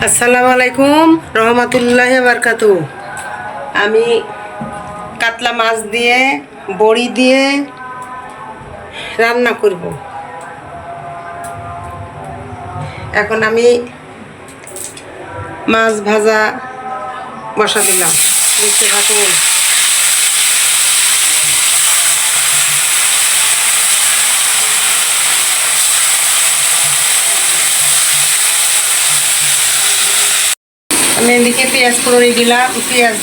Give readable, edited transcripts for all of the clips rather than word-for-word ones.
আসসালামু আলাইকুম রহমতুল্লাহি বারকাতু। আমি কাতলা মাছ দিয়ে বড়ি দিয়ে রান্না করব। এখন আমি মাছ ভাজা বসা দিলাম, দেখতে থাকুন। আমি এদিকে পেঁয়াজ ফোড়ন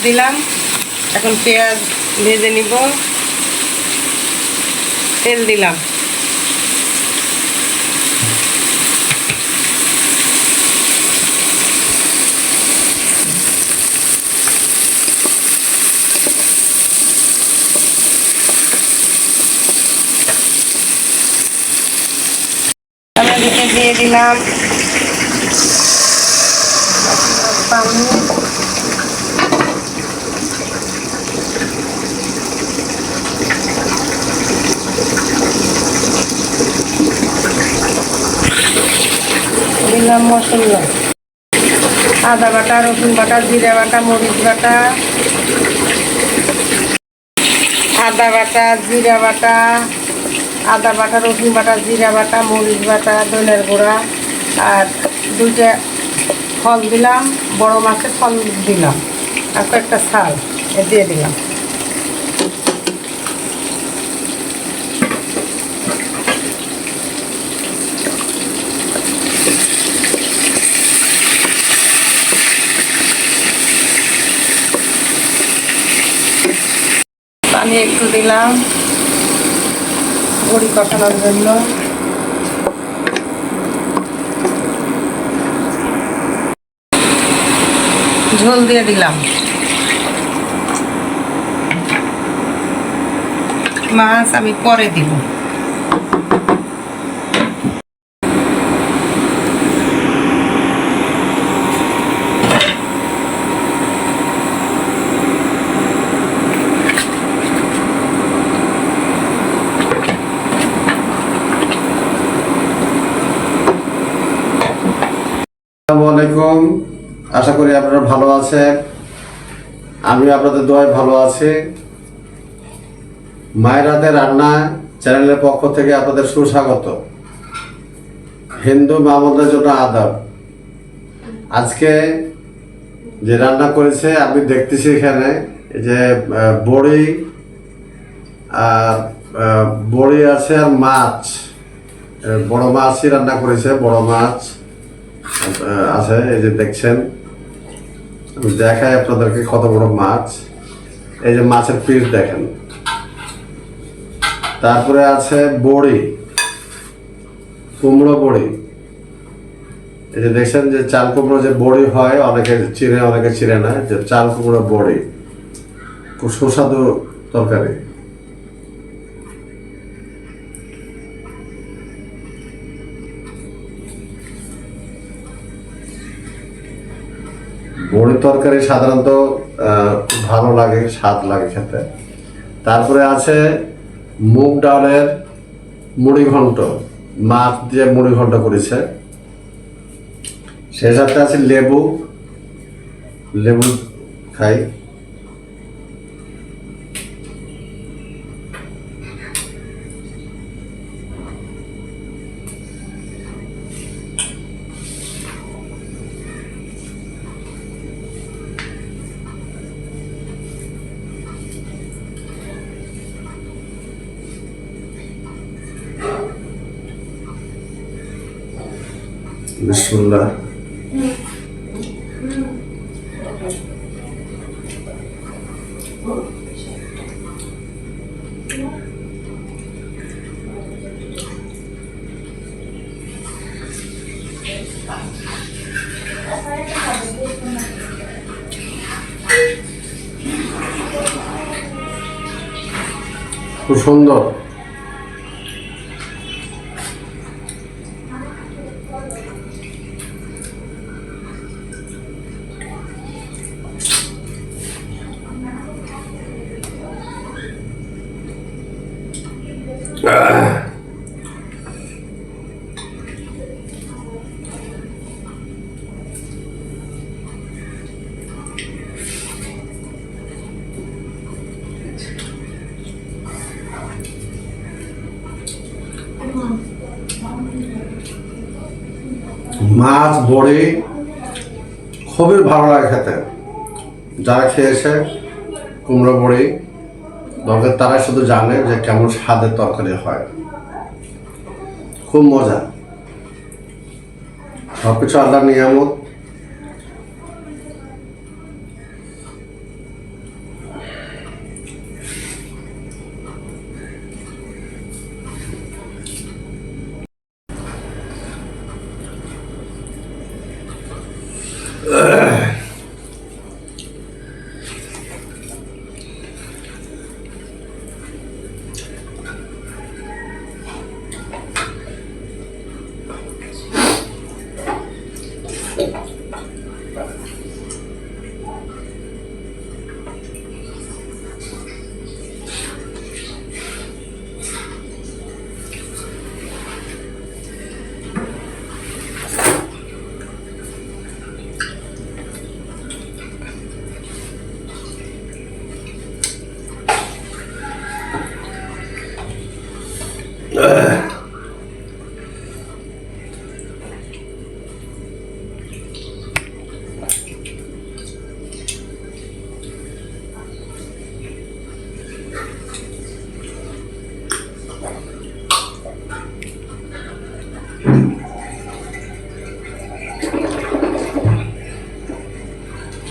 দিলাম। এখন পেঁয়াজ ভেজে নিব। তেল দিলাম। আমি এদিকে দিয়ে দিলাম পানি। দিলাম মশলা, আদা বাটা, রসুন বাটা, জিরা বাটা, মরিচ বাটা, আদা বাটা, জিরা বাটা, আদা বাটা, রসুন বাটা, জিরা বাটা, মরিচ বাটা, ধনের গুঁড়া আর দুইটা ফল দিলাম, বড় মাছের ফল দিলাম আর কয়েকটা ছাল দিয়ে দিলাম। পানি একটু দিলাম বড়ি কষানোর জন্য। ঝোল দিয়ে দিলাম। মাছ আমি পরে দিব। আসসালামু আলাইকুম। আশা করি আপনারা ভালো আছেন। আমি আপনাদের দোয়ায় ভালো আছি। মায়ের হাতে রান্না চ্যানেলের পক্ষ থেকে আপনাদের সুস্বাগত। হিন্দু মামুনদের জন্য আদব। আজকে যে রান্না করেছে আমি দেখতেছি এখানে যে বড়ি আর বড়ি আছে আর মাছ, বড় মাছই রান্না করেছে। বড় মাছ আছে, এই যে দেখছেন। আমি দেখাই আপনাদেরকে কত বড় মাছ। এই যে মাছের পিস দেখেন। তারপরে আছে বড়ি, কুমড়ো বড়ি। এই যে দেখছেন যে চাল কুমড়ো যে বড়ি হয়, অনেকে চিনে অনেকে চিনে না, যে চাল কুমড়ো বড়ি খুব সুস্বাদু তরকারি। বড়ি তরকারি সাধারণত ভালো লাগে, স্বাদ লাগে খেতে। তারপরে আছে মুগ ডালের মুড়ি ঘন্ট, মাছ দিয়ে মুড়ি ঘন্ট করেছে। সে সাথে আছে লেবু খাই। বিসমিল্লাহ। খুব সুন্দর। মাছ বড়ি খুবই ভালো লাগে খেতে। যারা খেয়েছে কুমড়ো বড়ি দরকার তারা শুধু জানে যে কেমন স্বাদের তরকারি হয়। খুব মজা, সবকিছু আল্লাহর নিয়ামত।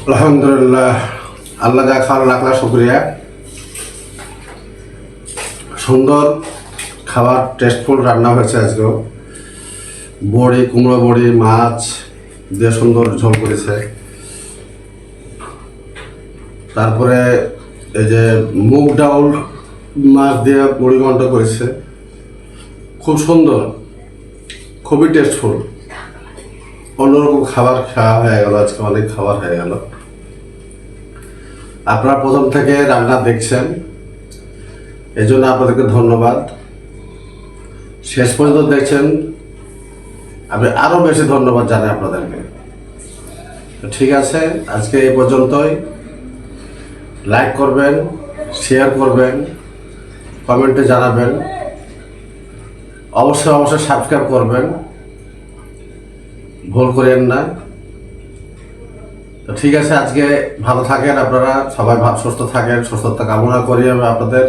আলহামদুলিল্লাহ, আল্লাহ যা খাওয়ার লাখ লাখ শুক্রিয়া। সুন্দর খাবার, টেস্টফুল রান্না হয়েছে আজকেও। বড়ি, কুমড়ো বড়ি, মাছ দিয়ে সুন্দর ঝোল করেছে। তারপরে এই যে মুগ ডাউল মাছ দিয়ে বড়ি ঘন্ট করেছে, খুব সুন্দর, খুবই টেস্টফুল। অন্যরকম খাবার খাওয়া হয়ে গেল আজকে, অনেক খাবার হয়ে গেল। আপনারা প্রথম থেকে রান্না দেখছেন, এই জন্য আপনাদেরকে ধন্যবাদ। শেষ পর্যন্ত দেখছেন, আমি আরো বেশি ধন্যবাদ জানাই আপনাদেরকে। ঠিক আছে, আজকে এই পর্যন্তই। লাইক করবেন, শেয়ার করবেন, কমেন্টে জানাবেন, অবশ্যই সাবস্ক্রাইব করবেন, ভুল করেন না। তো ঠিক আছে, আজকে ভালো থাকেন আপনারা সবাই, সুস্থ থাকেন, সুস্থতা কামনা করি আমি আপনাদের।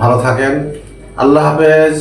ভালো থাকেন, আল্লাহ হাফেজ।